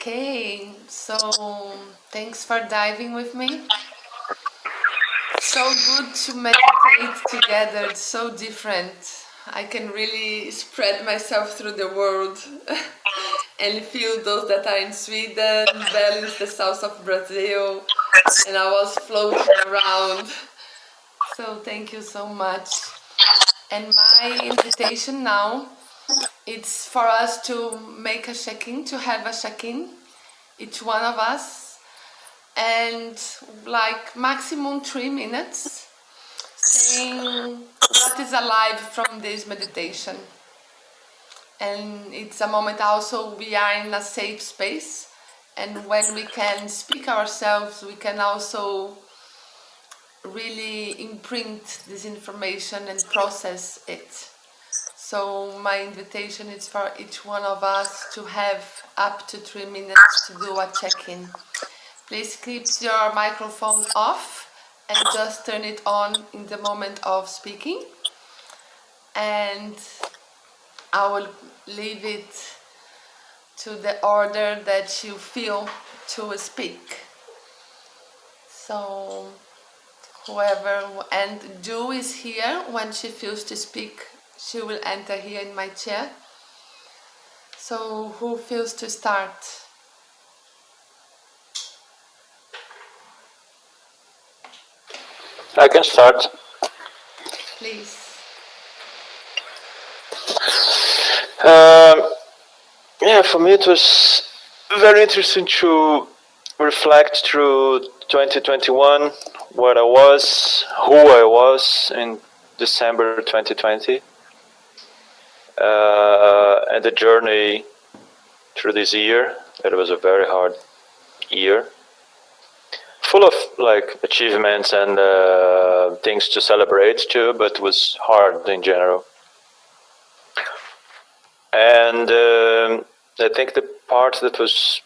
Okay, so thanks for diving with me. So good to meditate together, it's so different. I can really spread myself through the world and feel those that are in Sweden, balance the south of Brazil, and I was floating around. So thank you so much. And my invitation now, it's for us to make a check-in, to have a check-in, each one of us, and like maximum 3 minutes, saying what is alive from this meditation. And it's a moment also we are in a safe space, and when we can speak ourselves, we can also really imprint this information and process it. So my invitation is for each one of us to have up to 3 minutes to do a check-in. Please keep your microphone off and just turn it on in the moment of speaking. And I will leave it to the order that you feel to speak. So whoever, and Ju is here. When she feels to speak, she will enter here in my chair. So who feels to start? I can start. Please. Yeah, for me it was very interesting to reflect through 2021, what I was, who I was in December 2020, and the journey through this year. It was a very hard year, full of like achievements and things to celebrate too, but it was hard in general. And I think the part that was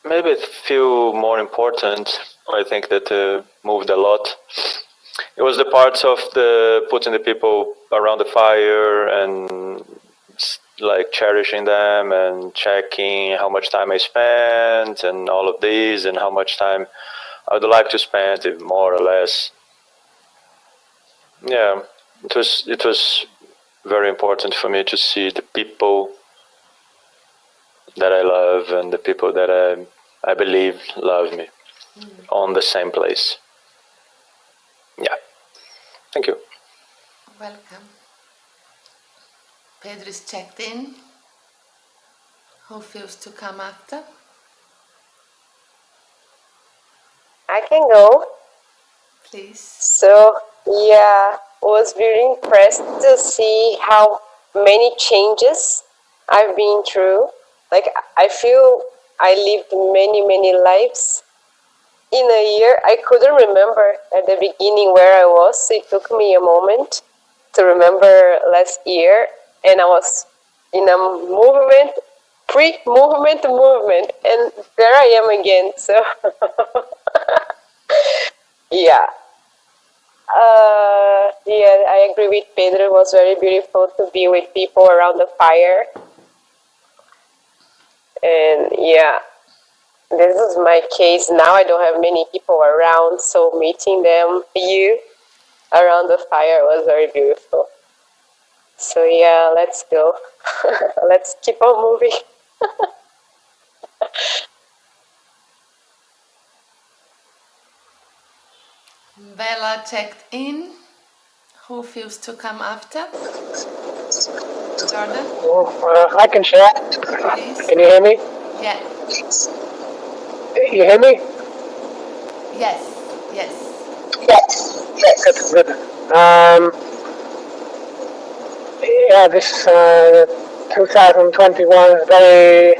maybe a few more important, I think that moved a lot. It was the parts of the putting the people around the fire and like cherishing them and checking how much time I spent and all of these and how much time I would like to spend, if more or less. Yeah, it was very important for me to see the people that I love and the people that I believe love me on the same place. Yeah. Thank you. Welcome. Pedro is checked in. Who feels to come after? I can go. Please. So, yeah, was very impressed to see how many changes I've been through. Like, I feel I lived many lives. In a year, I couldn't remember at the beginning where I was. It took me a moment to remember last year, and I was in a movement, pre-movement, and there I am again. So, yeah. Yeah, I agree with Pedro. It was very beautiful to be with people around the fire. And yeah, this is my case now. I don't have many people around, so meeting them, you, around the fire was very beautiful. So yeah, let's go. Let's keep on moving. Bella checked in. Who feels to come after? Jordan? I can share. Please. Can you hear me? Yeah. You hear me? Yes. Good. Yeah, this 2021 is very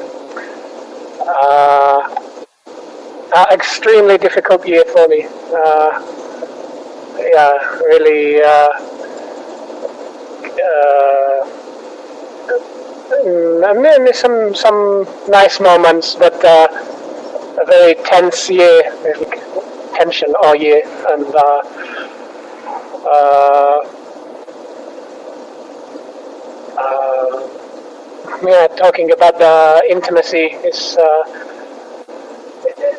extremely difficult year for me. Yeah, really. Maybe some nice moments, but a very tense year, tension all year, and talking about the intimacy is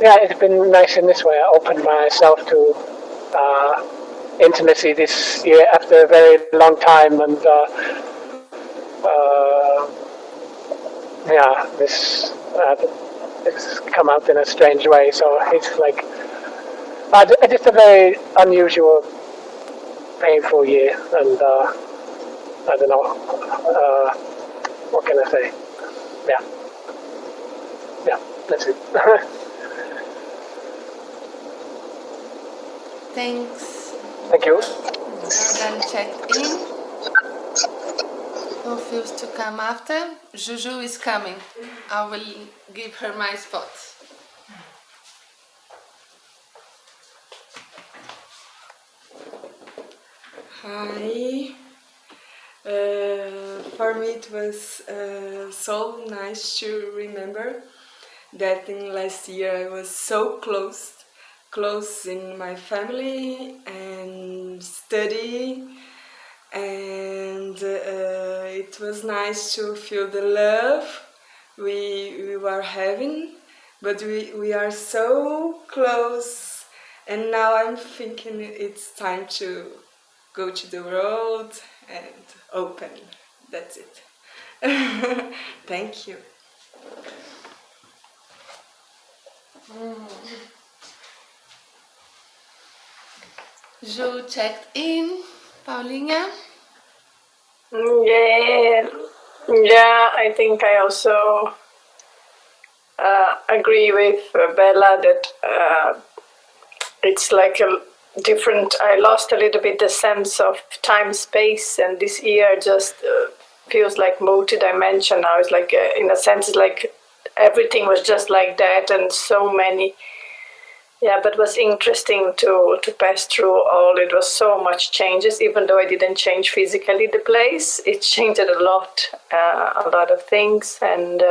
it's been nice in this way. I opened myself to intimacy this year after a very long time, and this it's come out in a strange way. So it's like just a very unusual, painful year, and I don't know. What can I say? Yeah, that's it. Thanks. Thank you. Jordan checked in. Who feels to come after? Juju is coming. I will give her my spot. Hi. For me, it was so nice to remember that in last year I was so close in my family and study, and it was nice to feel the love we were having, but we are so close, and now I'm thinking it's time to go to the world and open. That's it. Thank you. Ju checked in. Paulinha? Yeah, I think I also agree with Bella that it's like a different. I lost a little bit the sense of time, space, and this year just feels like multi-dimensional. It's like, in a sense, it's like everything was just like that, and so many. Yeah, but it was interesting to pass through all. It was so much changes, even though I didn't change physically the place. It changed a lot of things, and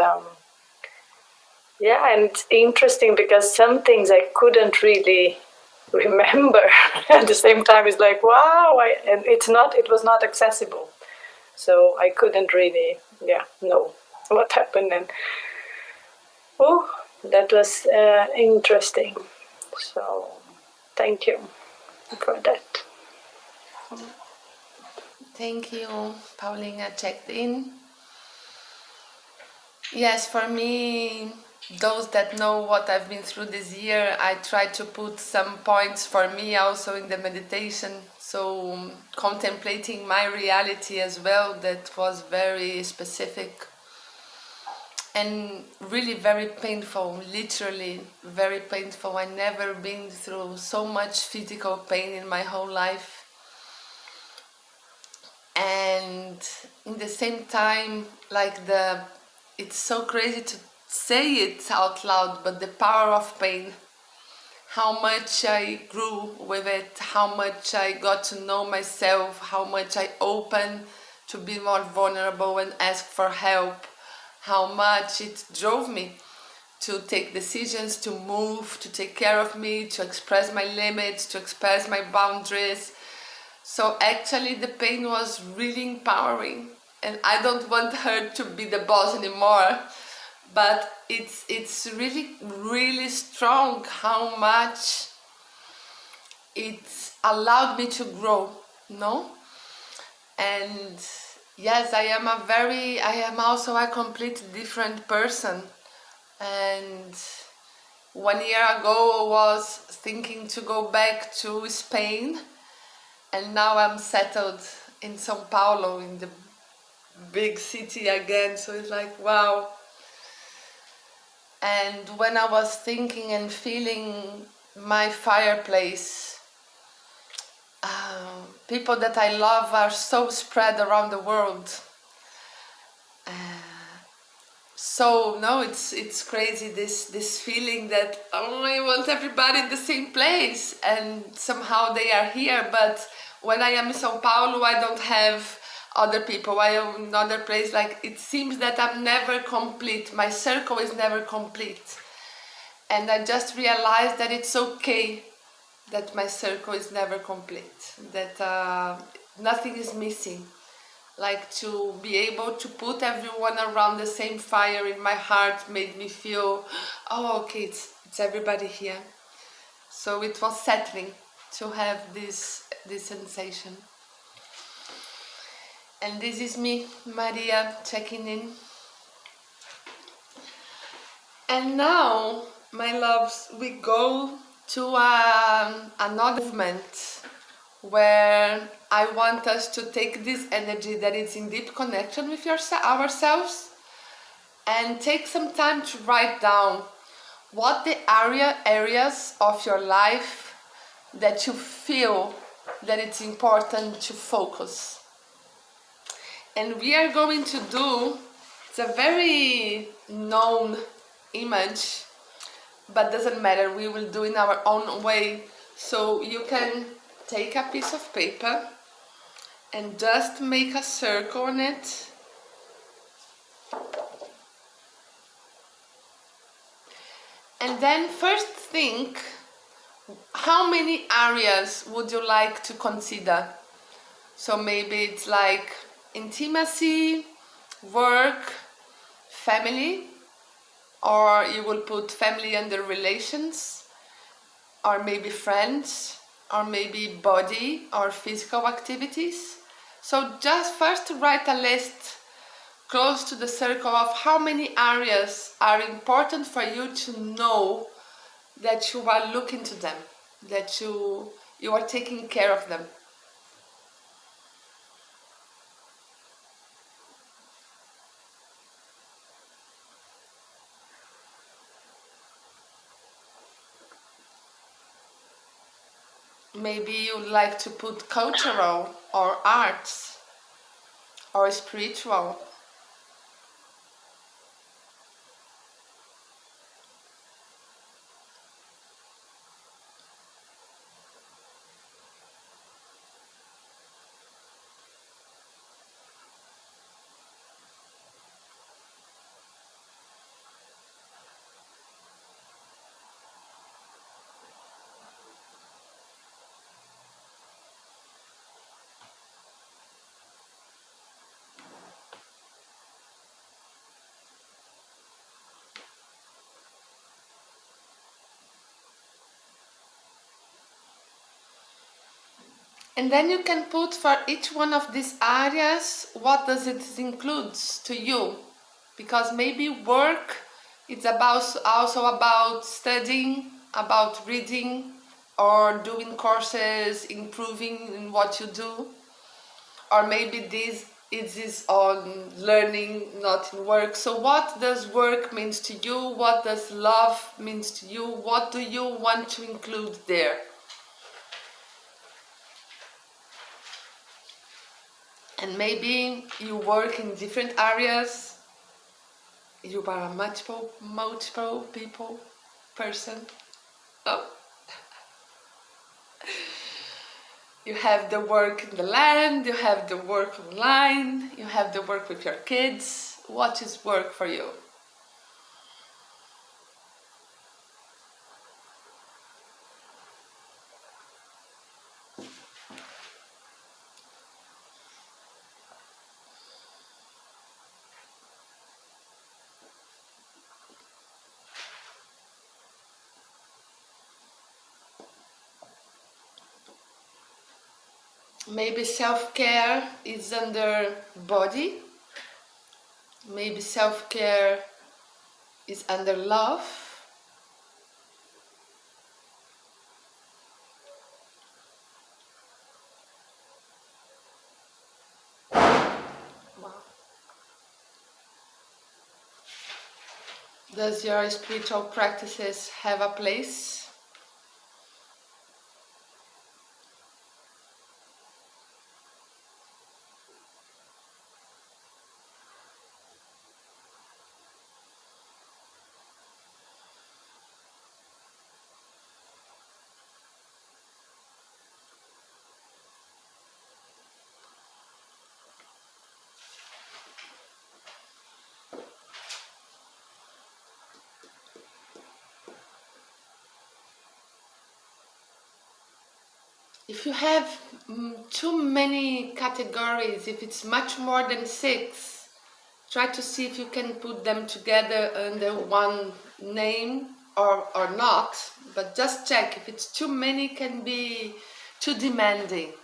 and it's interesting because some things I couldn't really remember. At the same time, it's like wow, and it was not accessible, so I couldn't really know what happened, and that was interesting. So, thank you for that. Thank you. Paulinha checked in. Yes, for me, those that know what I've been through this year, I try to put some points for me also in the meditation. So, contemplating my reality as well, that was very specific and really very painful, literally very painful. I never been through so much physical pain in my whole life. And in the same time, it's so crazy to say it out loud, but the power of pain, how much I grew with it, how much I got to know myself, how much I opened to be more vulnerable and ask for help, how much it drove me to take decisions, to move, to take care of me, to express my limits, to express my boundaries. So actually the pain was really empowering, and I don't want her to be the boss anymore, but it's really, really strong how much it allowed me to grow, no? And yes, I am also a completely different person. And 1 year ago I was thinking to go back to Spain, and now I'm settled in São Paulo, in the big city again, so it's like wow. And when I was thinking and feeling my fireplace, people that I love are so spread around the world. So no, it's crazy, this feeling that I want everybody in the same place, and somehow they are here. But when I am in São Paulo, I don't have other people. I am in another place. Like, it seems that I'm never complete. My circle is never complete, and I just realized that it's okay that my circle is never complete. That nothing is missing. Like to be able to put everyone around the same fire in my heart made me feel, oh, okay, it's everybody here. So it was settling to have this sensation. And this is me, Maria, checking in. And now, my loves, we go to another movement where I want us to take this energy that is in deep connection with ourselves and take some time to write down what the areas of your life that you feel that it's important to focus. And we are going to do, it's a very known image, but doesn't matter, we will do in our own way. So you can take a piece of paper and just make a circle on it. And then first think, how many areas would you like to consider? So maybe it's like intimacy, work, family, or you will put family under relations, or maybe friends, or maybe body or physical activities. So just first write a list close to the circle of how many areas are important for you to know that you are looking to them, that you are taking care of them. Maybe you'd like to put cultural or arts or spiritual. And then you can put for each one of these areas, what does it include to you? Because maybe work, it's also about studying, about reading, or doing courses, improving in what you do. Or maybe this is on learning, not in work. So what does work means to you? What does love means to you? What do you want to include there? And maybe you work in different areas. You are a multiple people person. Oh. You have the work in the land, you have the work online, you have the work with your kids. What is work for you? Maybe self-care is under body. Maybe self-care is under love. Wow. Does your spiritual practices have a place? if you have too many categories, if it's much more than 6, try to see if you can put them together under one name or not, but just check. If it's too many, can be too demanding.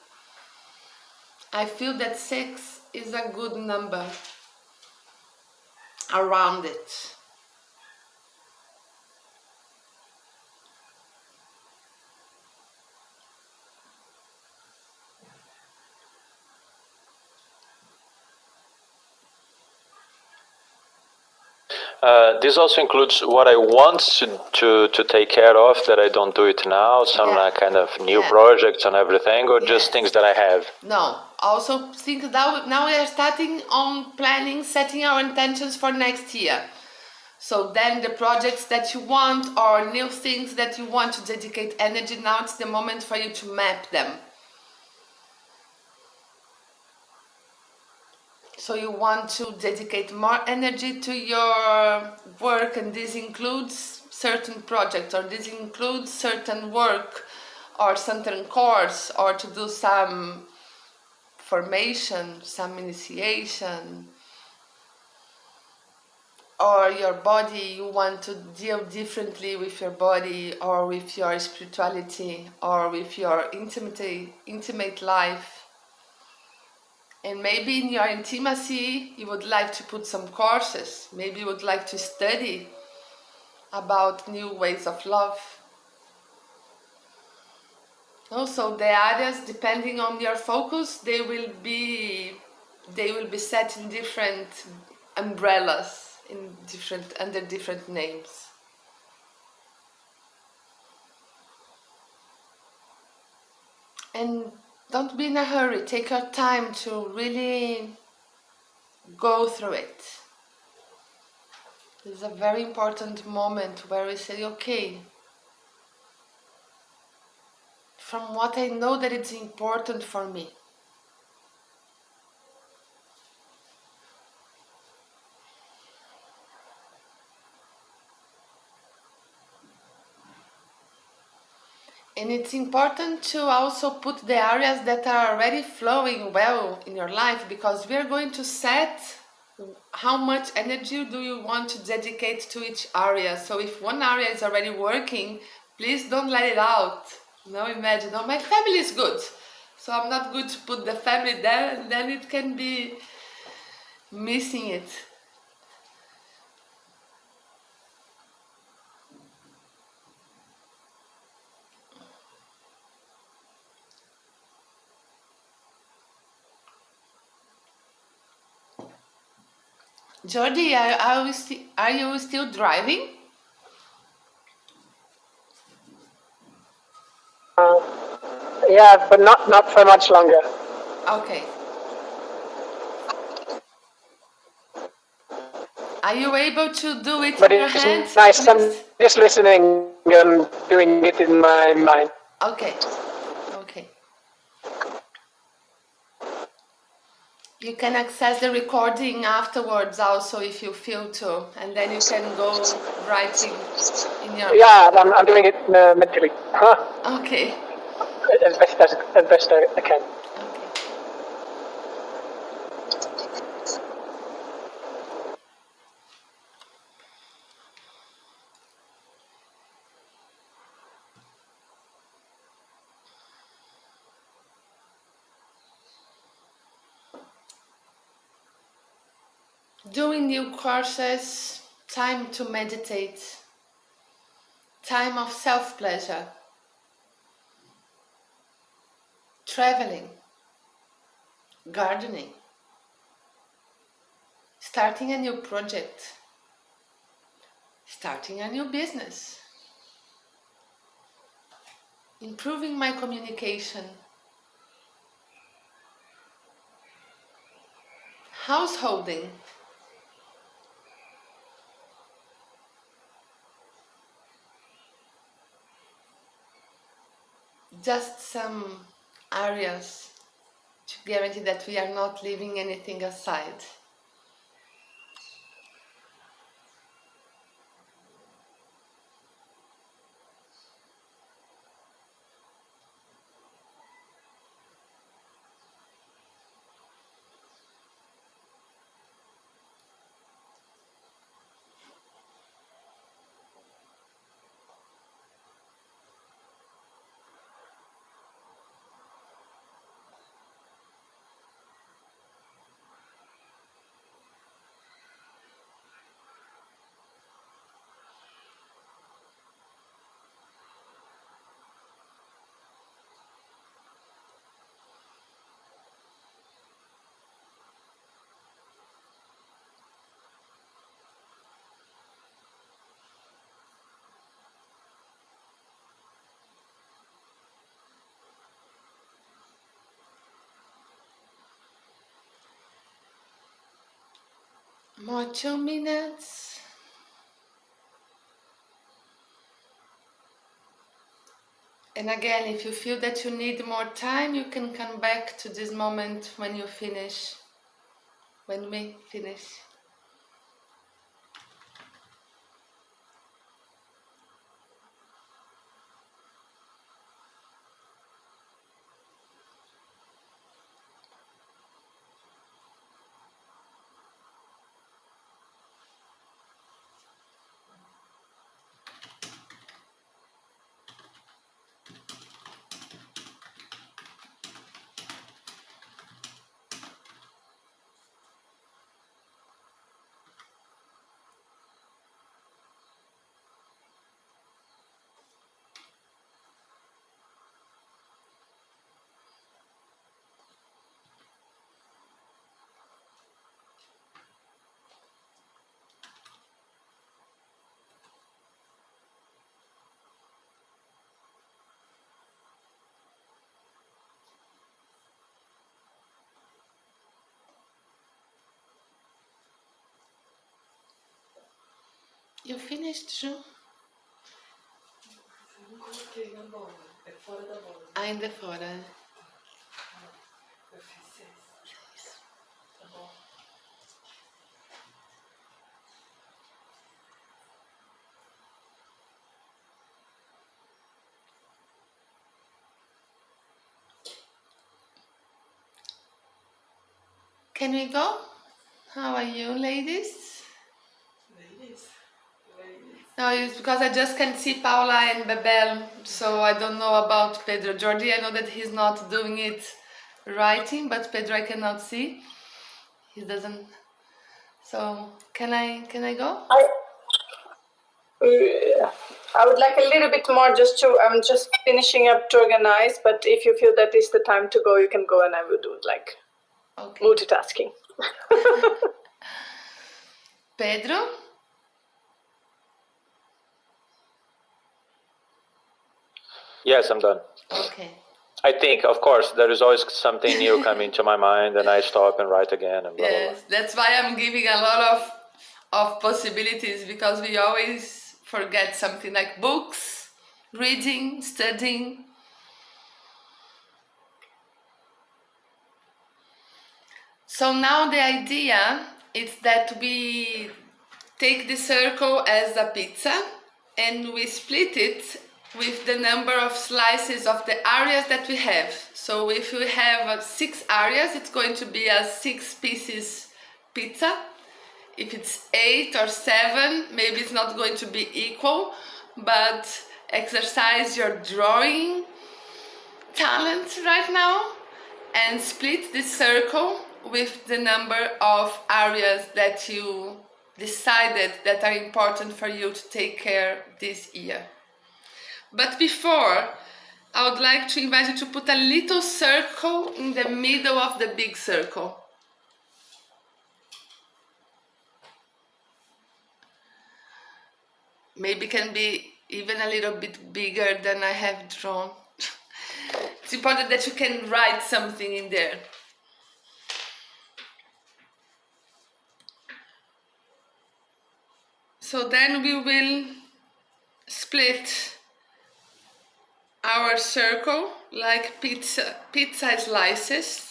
I feel that 6 is a good number around it. This also includes what I want to take care of that I don't do it now, some Yeah. kind of new Yeah. projects and everything, or just Yes. things that I have. No, also think that now we are starting on planning, setting our intentions for next year. So then the projects that you want or new things that you want to dedicate energy, now it's the moment for you to map them. So you want to dedicate more energy to your work, and this includes certain projects, or this includes certain work or certain course, or to do some formation, some initiation, or your body, you want to deal differently with your body or with your spirituality or with your intimate life. And maybe in your intimacy you would like to put some courses, maybe you would like to study about new ways of love. Also, the areas, depending on your focus, they will be set in different umbrellas, under different names. And don't be in a hurry. Take your time to really go through it. This is a very important moment where we say, okay, from what I know that it's important for me, and it's important to also put the areas that are already flowing well in your life, because we are going to set how much energy do you want to dedicate to each area. So if one area is already working, please don't let it out. Now imagine, oh, my family is good, so I'm not good to put the family there, and then it can be missing it. Jordi, are you still driving? Yeah, but not for much longer. Okay. Are you able to do it But in your it's hands? nice. I'm Please? just listening and doing it in my mind. Okay. Okay. You can access the recording afterwards also if you feel to, and then you can go writing in your... Yeah, I'm doing it mentally. Okay. As best I can. Okay. Doing new courses, time to meditate, time of self-pleasure, traveling, gardening, starting a new project, starting a new business, improving my communication, householding, just some areas to guarantee that we are not leaving anything aside. More 2 minutes. And again, if you feel that you need more time, you can come back to this moment when you finish, when we finish. You finished, Ju? Ainda fora. Can we go? How are you, ladies? No, it's because I just can see Paula and Bebel, so I don't know about Pedro. Jordi, I know that he's not doing it writing, but Pedro I cannot see. He doesn't. So can I go? I would like a little bit more I'm just finishing up to organize, but if you feel that is the time to go, you can go and I will do it like Okay. multitasking. Pedro? Yes, I'm done. Okay. I think, of course, there is always something new coming to my mind, and I stop and write again, and blah, blah, blah. Yes, that's why I'm giving a lot of possibilities, because we always forget something like books, reading, studying. So now the idea is that we take the circle as a pizza and we split it with the number of slices of the areas that we have. So if we have 6 areas, it's going to be a 6 pieces pizza. If it's 8 or 7, maybe it's not going to be equal, but exercise your drawing talent right now and split the circle with the number of areas that you decided that are important for you to take care this year. But before, I would like to invite you to put a little circle in the middle of the big circle. Maybe can be even a little bit bigger than I have drawn. It's important that you can write something in there. So then we will split our circle like pizza slices.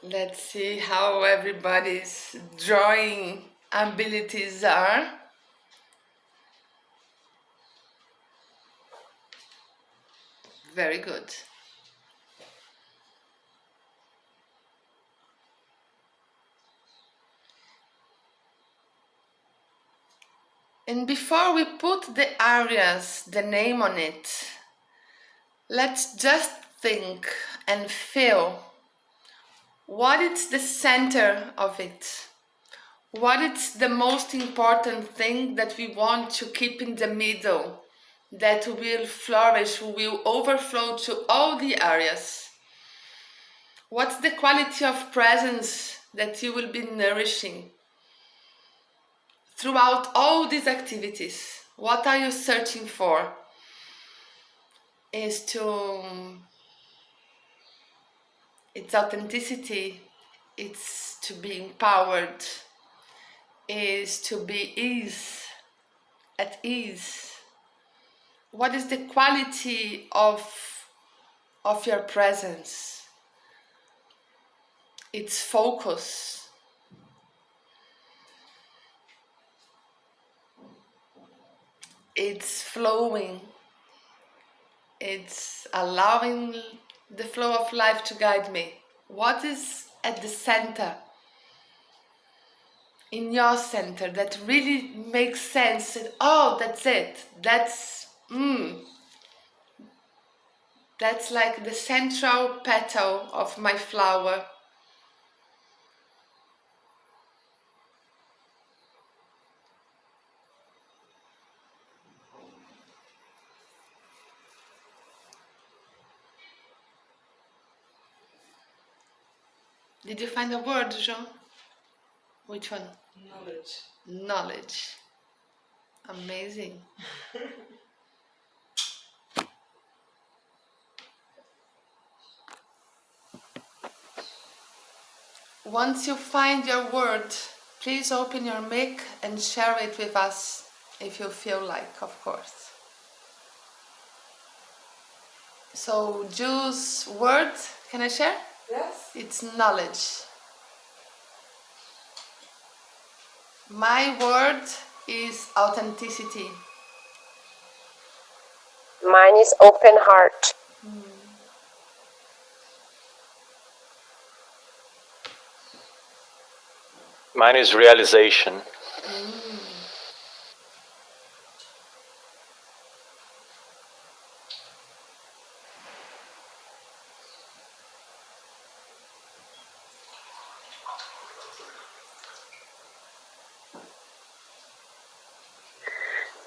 Let's see how everybody's drawing abilities are. Very good. And before we put the areas, the name on it, let's just think and feel what is the center of it. What is the most important thing that we want to keep in the middle that will flourish, will overflow to all the areas? What's the quality of presence that you will be nourishing throughout all these activities? What are you searching for? It's authenticity, it's to be empowered, is to be at ease. What is the quality of your presence? It's focus. It's flowing. It's allowing the flow of life to guide me. What is at the center, in your center, that really makes sense? Oh, that's it. That's like the central petal of my flower. Did you find a word, Jean? Which one? Knowledge. Knowledge. Amazing. Once you find your word, please open your mic and share it with us if you feel like, of course. So, Ju's word, can I share? Yes. It's knowledge. My word is authenticity. Mine is open heart. Mine is realization.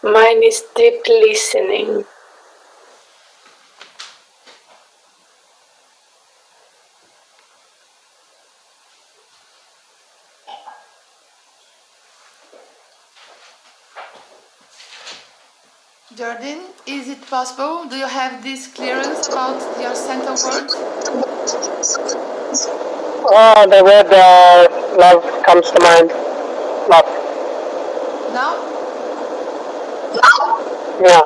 Mine is deep listening. Jordan, is it possible? Do you have this clearance about your center word? Oh, the word love comes to mind. Love. No? Yeah.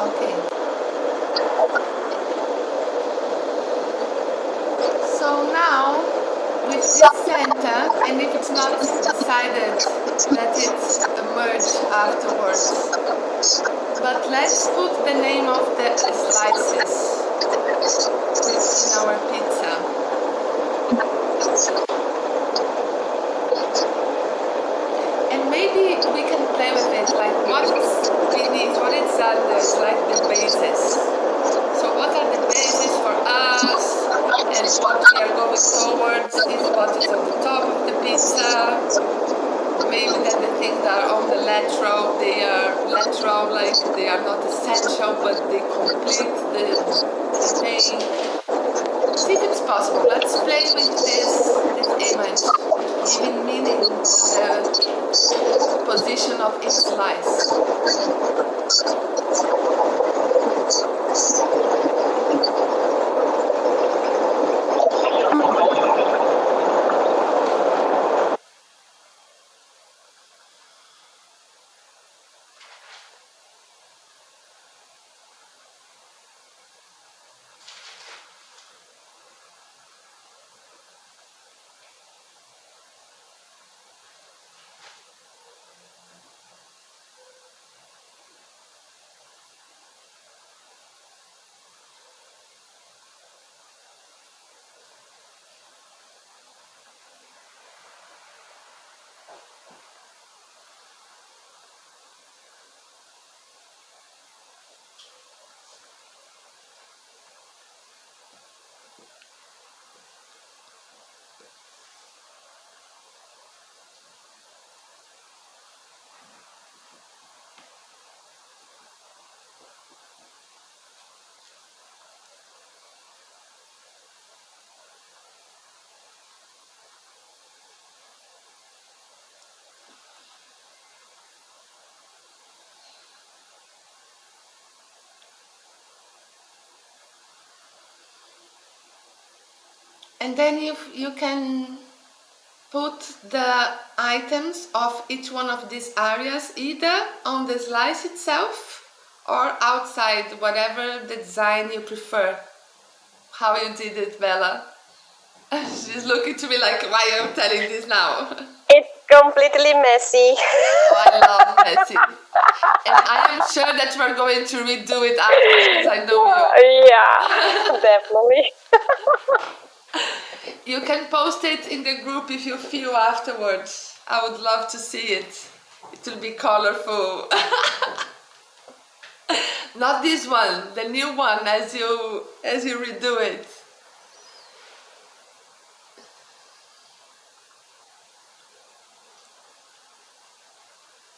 Okay. So now, with this center, and if it's not decided, let it emerge afterwards. But let's put the name of the slices in our pizza. And maybe we can play with it, like what's beneath, what is under, it's like the basis. So what are the bases for us, and what we are going towards is what is on the top of the pizza. Maybe then the things that are on the lateral, they are lateral, like they are not essential, but they complete the thing. See if it's possible. Let's play with this image, giving meaning to the position of each slice. And then you can put the items of each one of these areas either on the slice itself or outside, whatever the design you prefer. How you did it, Bella? She's looking to me like, why are you telling this now? It's completely messy. Oh, I love messy. And I am sure that we're going to redo it after, because I know you. Yeah, definitely. You can post it in the group if you feel afterwards. I would love to see it. It will be colorful. Not this one, the new one as you redo it.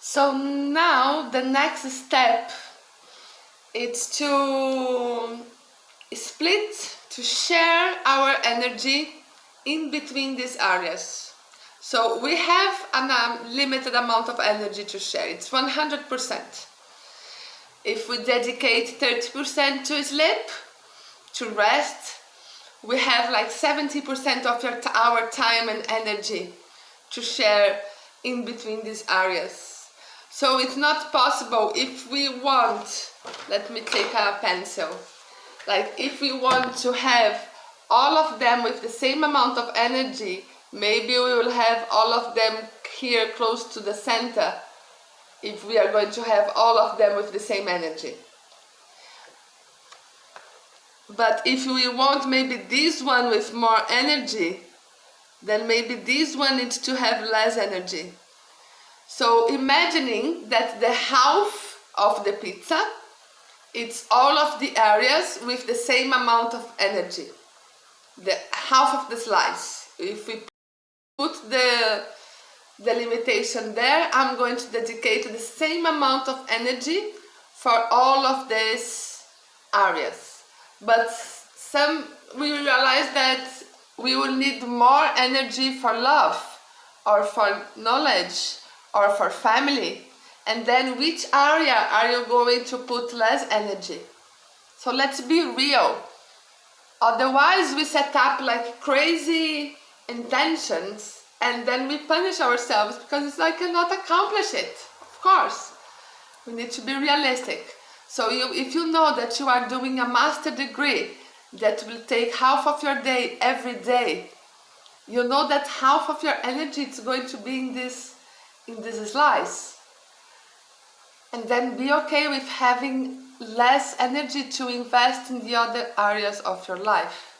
So now the next step is to split, to share our energy in between these areas. So we have a limited amount of energy to share. It's 100%. If we dedicate 30% to sleep, to rest, we have like 70% of our time and energy to share in between these areas. So it's not possible if we want, let me take a pencil, like if we want to have all of them with the same amount of energy, maybe we will have all of them here close to the center, if we are going to have all of them with the same energy. But if we want maybe this one with more energy, then maybe this one needs to have less energy. So imagining that the half of the pizza, it's all of the areas with the same amount of energy. The half of the slice. If we put the limitation there, I'm going to dedicate the same amount of energy for all of these areas. But we realize that we will need more energy for love, or for knowledge, or for family. And then which area are you going to put less energy? So let's be real. Otherwise we set up like crazy intentions and then we punish ourselves because it's like cannot accomplish it. Of course, we need to be realistic. So if you know that you are doing a master degree that will take half of your day every day, you know that half of your energy is going to be in this slice. And then be okay with having less energy to invest in the other areas of your life.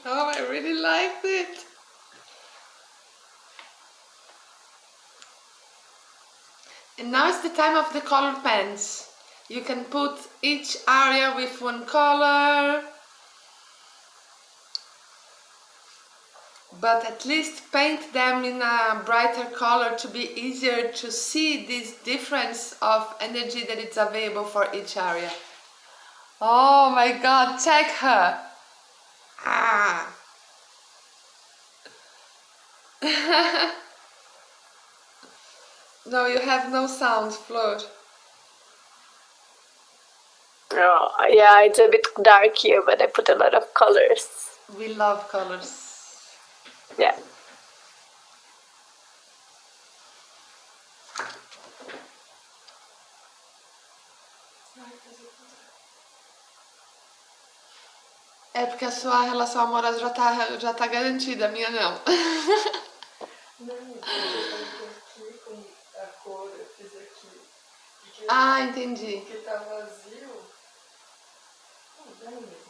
Oh, I really liked it. And now it's the time of the color pens. You can put each area with one color, but at least paint them in a brighter color to be easier to see this difference of energy that is available for each area. Oh my God, check her. Ah. No, you have no sound, Flor. Oh, yeah, it's a bit dark here, but I put a lot of colors. We love colors. Yeah. É porque a sua relação amorosa já tá garantida, a minha não. Não, eu aqui com a cor, eu fiz aqui. Ah, entendi. Porque tá vazio.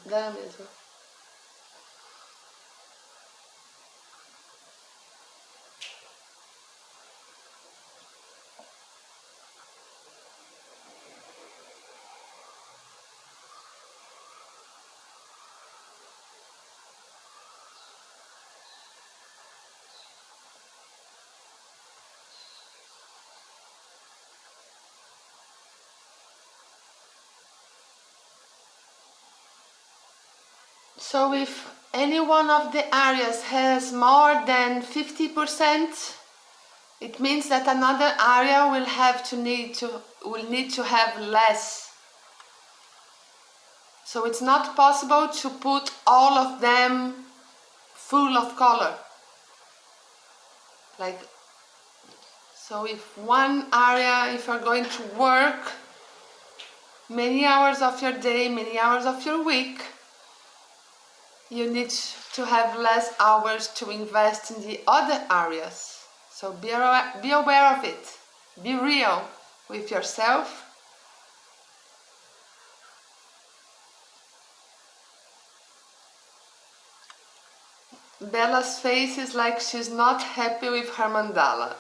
Dela mesma. So if any one of the areas has more than 50%, it means that another area will need to have less. So it's not possible to put all of them full of color. Like, so if one area, if you're going to work many hours of your day, many hours of your week, you need to have less hours to invest in the other areas. So be aware of it. Be real with yourself. Bella's face is like she's not happy with her mandala.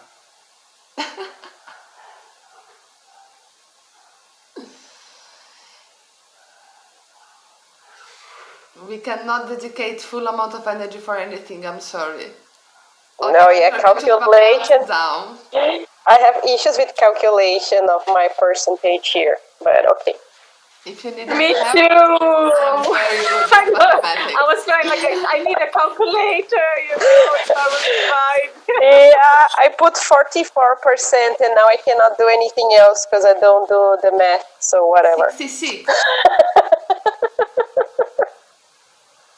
We cannot dedicate full amount of energy for anything, I'm sorry. No, yeah, calculation. Down. I have issues with calculation of my percentage here, but okay. If you need Me help, too. I'm very good I with mathematics. was trying like I need a calculator, you know, if I was fine. Yeah, I put 44% and now I cannot do anything else because I don't do the math, so whatever. 66.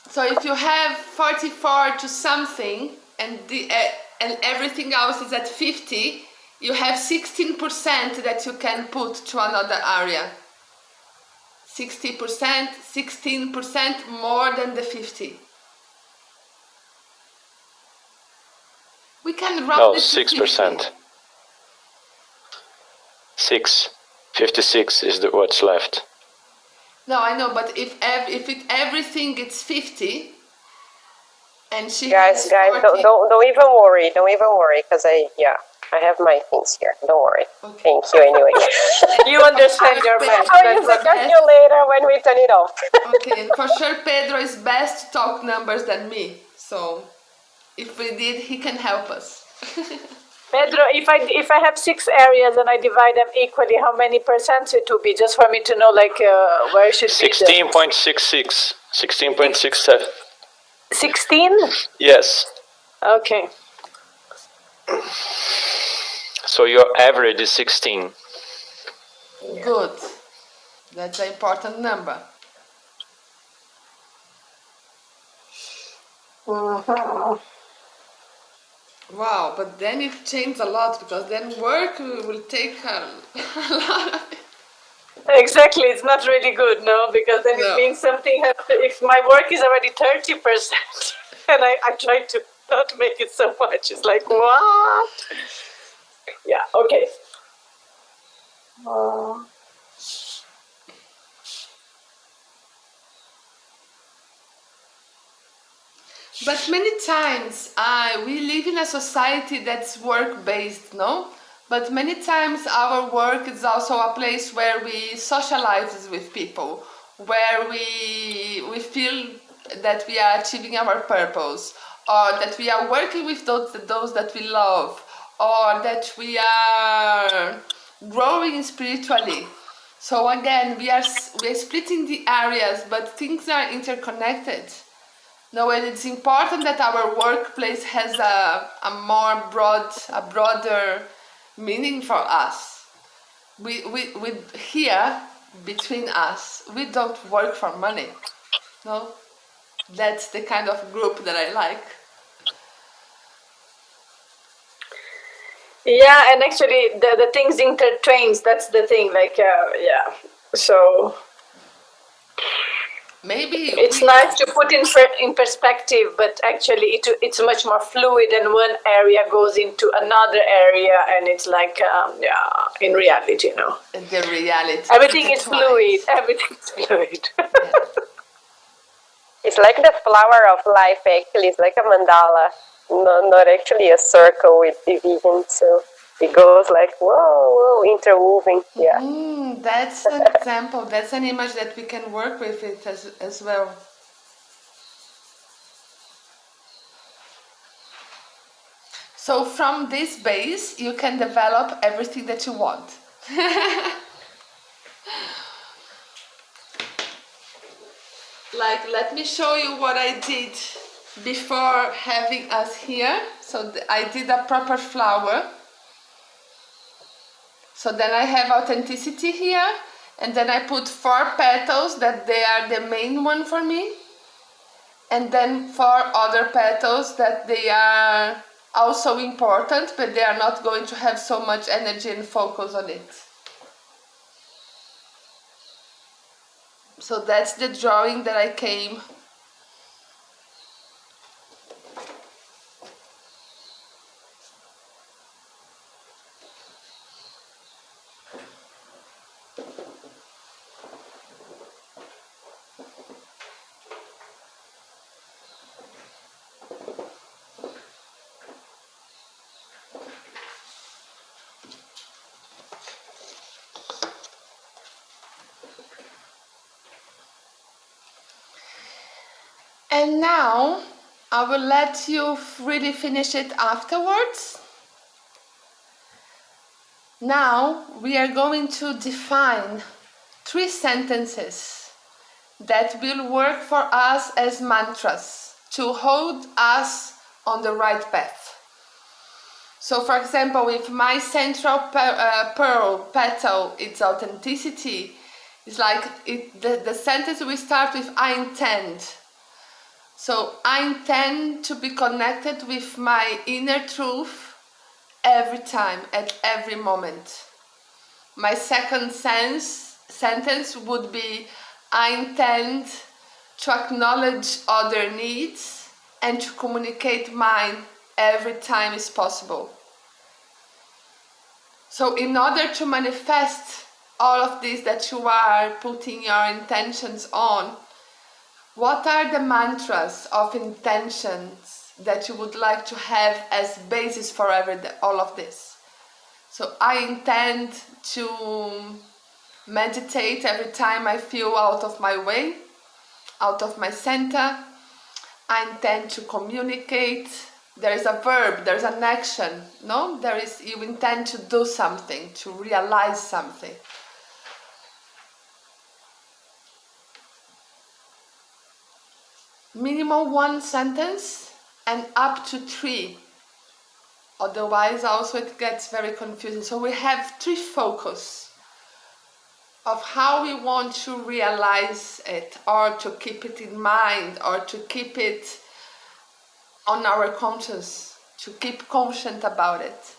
So if you have 44 to something and and everything else is at 50, you have 16% that you can put to another area. 60%, 16% more than the 50. We can round No, it to 6%. 56 is what's left. No, I know, but if everything is 50, and she Guys, has 40, don't even worry, because I have my things here. Don't worry. Okay. Thank you anyway. You understand your math. I'll use the calculator when we turn it off. Okay, and for sure Pedro is best to talk numbers than me. So if we did, he can help us. Pedro, if I have 6 areas and I divide them equally, how many percent it will be? Just for me to know, like, where should be 16.66. 16.67. 16? Yes. Okay. So your average is 16. Good. That's an important number. Wow, but then it changed a lot because then work will take a lot of it. Exactly, it's not really good, no, because then No. it means something has to, if my work is already 30% and I try to not make it so much, it's like, what? Yeah, okay. But many times we live in a society that's work-based, no? But many times our work is also a place where we socialize with people, where we feel that we are achieving our purpose, or that we are working with those that we love, or that we are growing spiritually. So again, we are splitting the areas, but things are interconnected. No, and it's important that our workplace has a broader meaning for us. We here between us, we don't work for money. No, that's the kind of group that I like. Yeah, and actually the things intertwines, that's the thing, like, yeah, so... Maybe it's nice to put in perspective, but actually it's much more fluid, and one area goes into another area, and it's like, in reality, you know. the reality. Everything is fluid. Everything is fluid. Yeah. It's like the flower of life, actually. It's like a mandala, not actually a circle with division. So it goes like, whoa, interwoven. Yeah. That's an example. That's an image that we can work with it as well. So from this base, you can develop everything that you want. Like, let me show you what I did before having us here. So I did a proper flower. So then I have authenticity here, and then I put 4 petals that they are the main one for me, and then 4 other petals that they are also important, but they are not going to have so much energy and focus on it. So that's the drawing that I came. And now I will let you really finish it afterwards. Now we are going to define 3 sentences that will work for us as mantras to hold us on the right path. So for example, if my central pearl petal, its authenticity, it's like the sentence we start with I intend. So I intend to be connected with my inner truth every time, at every moment. My second sentence would be I intend to acknowledge other needs and to communicate mine every time is possible. So in order to manifest all of this that you are putting your intentions on, what are the mantras of intentions that you would like to have as basis for all of this? So I intend to meditate every time I feel out of my way, out of my center. I intend to communicate. There is a verb, there is an action, no? You intend to do something, to realize something. Minimum 1 sentence and up to 3. Otherwise also it gets very confusing. So we have 3 focus of how we want to realize it, or to keep it in mind, or to keep it on our conscience, to keep conscient about it.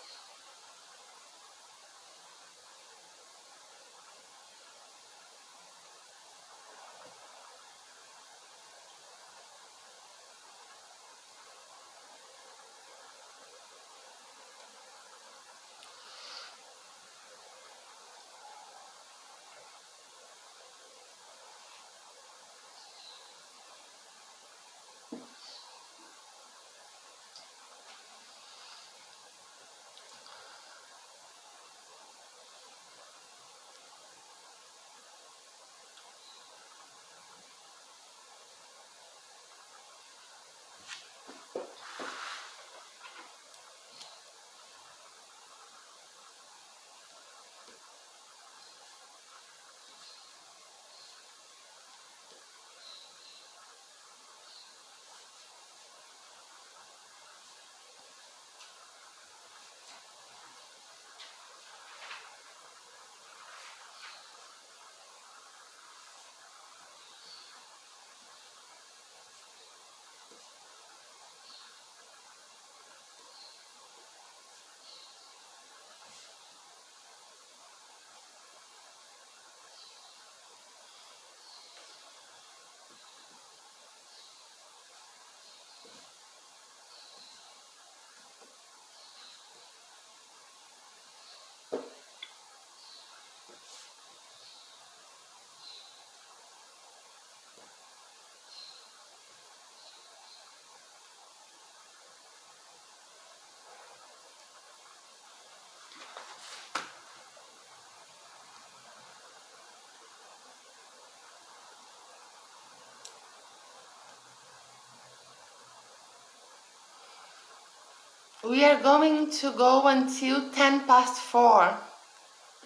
We are going to go until 10 past 4.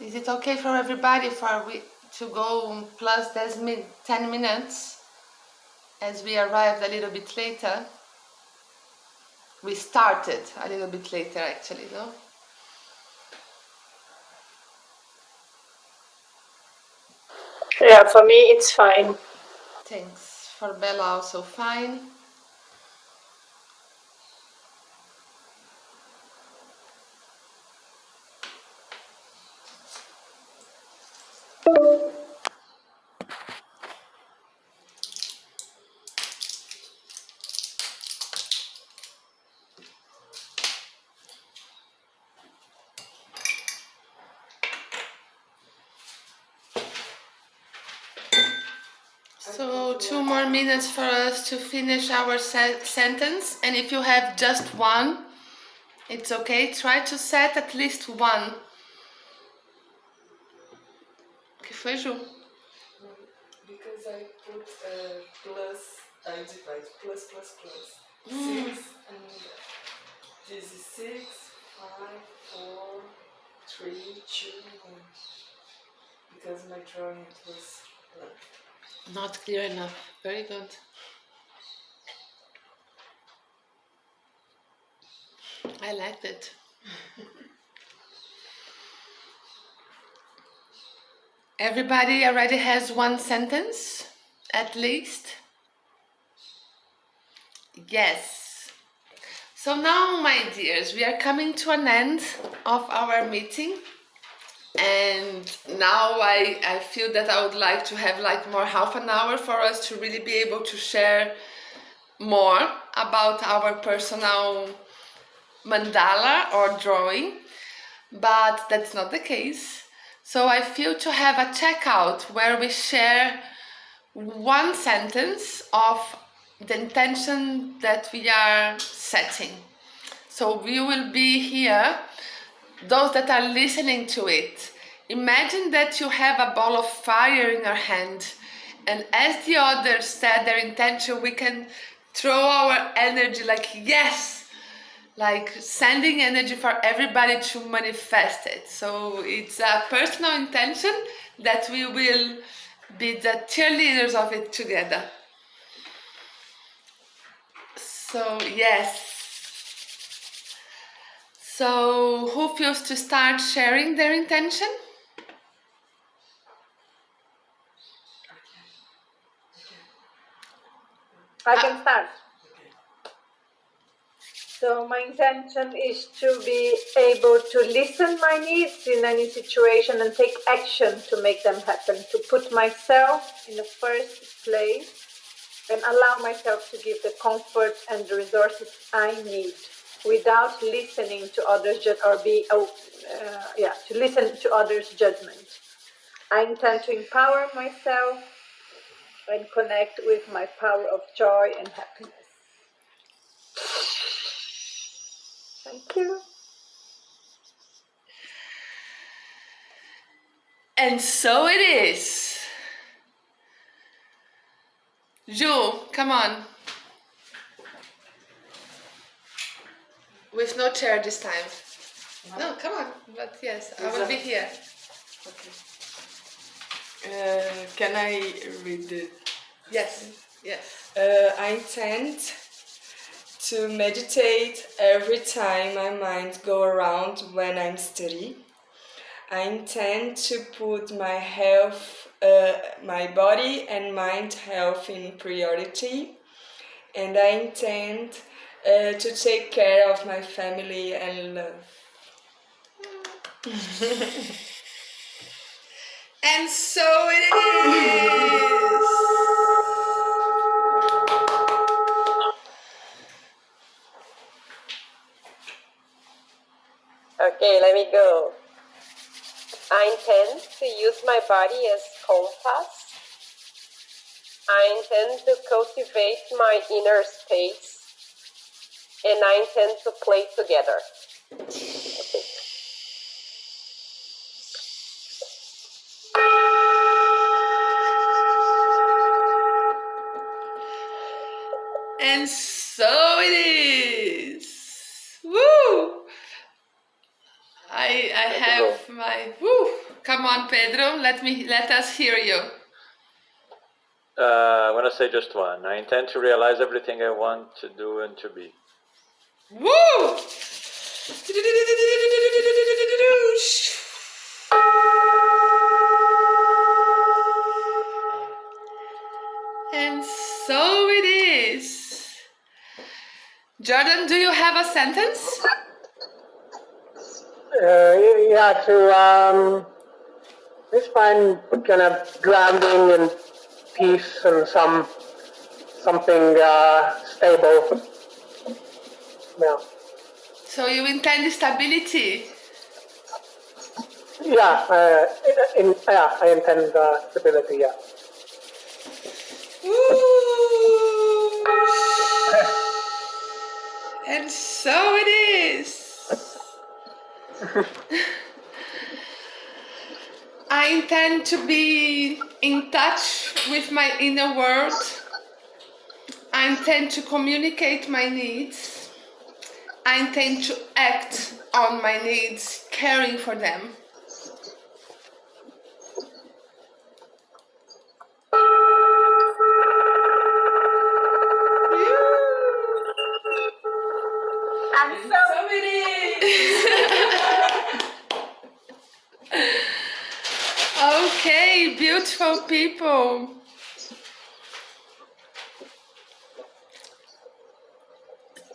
Is it okay for everybody for we to go plus 10 minutes as we arrived a little bit later? We started a little bit later actually, no? Yeah, for me it's fine. Thanks. For Bella also fine. So 2 more minutes for us to finish our sentence, and if you have just one, it's okay. Try to set at least one. O que foi, Ju? Because I put plus, I divide plus. 6 and this is 6, 5, 4, 3, 2, 1. Because my drawing was blank. Not clear enough. Very good. I liked it. Everybody already has one sentence, at least? Yes. So now, my dears, we are coming to an end of our meeting. And now I feel that I would like to have like more half an hour for us to really be able to share more about our personal mandala or drawing, but that's not the case. So I feel to have a checkout where we share one sentence of the intention that we are setting. So we will be here, those that are listening to it. Imagine that you have a ball of fire in your hand, and as the others said their intention, we can throw our energy like yes, like sending energy for everybody to manifest it. So it's a personal intention that we will be the cheerleaders of it together. So yes. So who feels to start sharing their intention? I can start. So my intention is to be able to listen my needs in any situation and take action to make them happen, to put myself in the first place and allow myself to give the comfort and the resources I need without listening to others to listen to others' judgment. I intend to empower myself and connect with my power of joy and happiness. Thank you. And so it is. Ju, come on. With no chair this time. No, come on. But yes, I will be here. Okay. Can I read it? Yes, yes. I intend to meditate every time my mind go around when I'm studying. I intend to put my health, my body and mind health in priority, and I intend to take care of my family and love. And so it is. Okay, let me go. I intend to use my body as compass. I intend to cultivate my inner space. And I intend to play together. Okay. And so it is. Woo! Come on, Pedro. Let us hear you. I'm gonna say just one. I intend to realize everything I want to do and to be. Woo! And so it is. Jordan, do you have a sentence? Yeah, to just find kind of grounding and peace and something stable. Yeah. So you intend stability. Yeah, I intend stability. Yeah. Woo! And so it is. I intend to be in touch with my inner world. I intend to communicate my needs. I intend to act on my needs, caring for them. And so it is. Okay, beautiful people.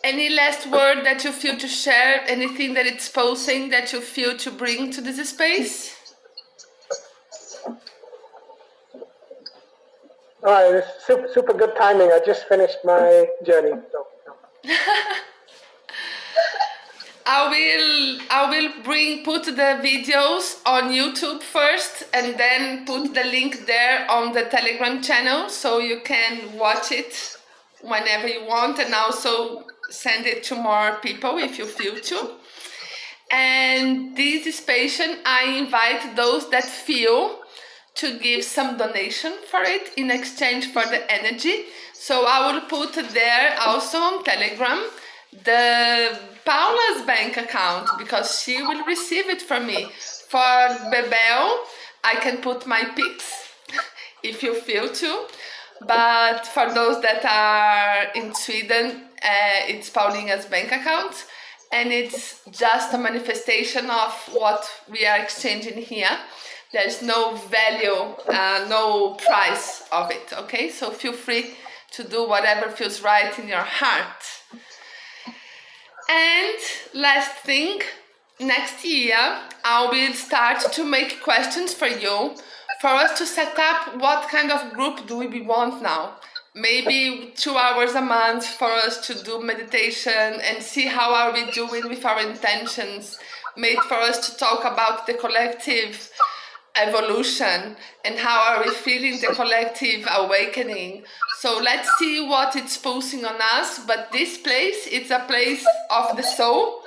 Any last word that you feel to share? Anything that it's posing that you feel to bring to this space? All right, it's super good timing. I just finished my journey. So. I will put the videos on YouTube first and then put the link there on the Telegram channel so you can watch it whenever you want, and also send it to more people if you feel to. And this space, I invite those that feel to give some donation for it in exchange for the energy. So I will put there also on Telegram the Paula's bank account, because she will receive it from me. For Bebel, I can put my pics if you feel to. But for those that are in Sweden, it's Paulina's bank account. And it's just a manifestation of what we are exchanging here. There's no value, no price of it, okay? So feel free to do whatever feels right in your heart. And last thing, next year I will start to make questions for you, for us to set up what kind of group do we want now. Maybe 2 hours a month for us to do meditation and see how are we doing with our intentions. Maybe for us to talk about the collective evolution and how are we feeling the collective awakening. So let's see what it's pulsing on us. But this place, it's a place of the soul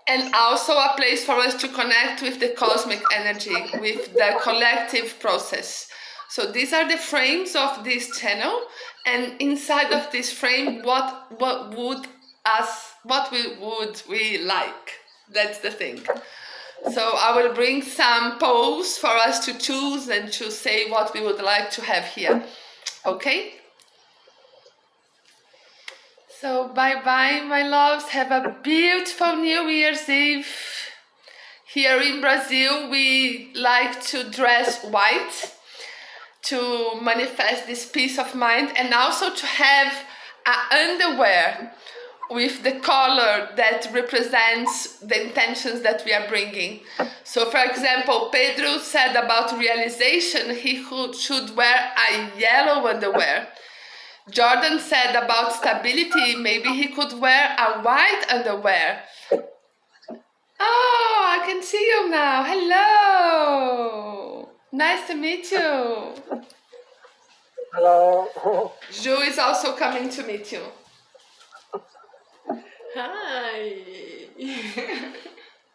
and also a place for us to connect with the cosmic energy, with the collective process. So these are the frames of this channel, and inside of this frame, what would we like? That's the thing. So I will bring some polls for us to choose and to say what we would like to have here. Okay? So bye-bye, my loves. Have a beautiful New Year's Eve. Here in Brazil, we like to dress white to manifest this peace of mind, and also to have an underwear with the color that represents the intentions that we are bringing. So for example, Pedro said about realization, he should wear a yellow underwear. Jordan said about stability, maybe he could wear a white underwear. Oh, I can see you now. Hello. Nice to meet you. Hello. Ju is also coming to meet you. Hi.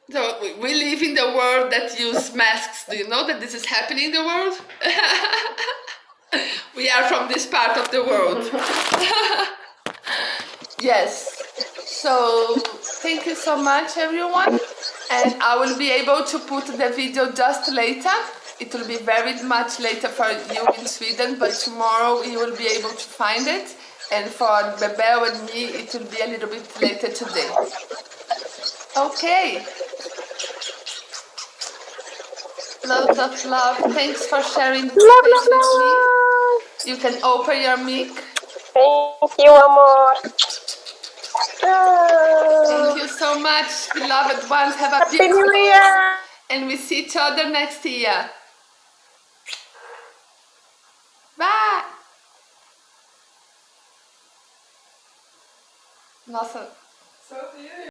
So we live in the world that use masks. Do you know that this is happening in the world? We are from this part of the world. Yes. So thank you so much, everyone. And I will be able to put the video just later. It will be very much later for you in Sweden, but tomorrow you will be able to find it. And for Bebel and me, it will be a little bit later today. Okay. Lots of love. Thanks for sharing the space with me. You can open your mic. Thank you, amor. Thank you so much, beloved ones. Have a Happy beautiful New Year. and we see each other next year. Bye! Nossa.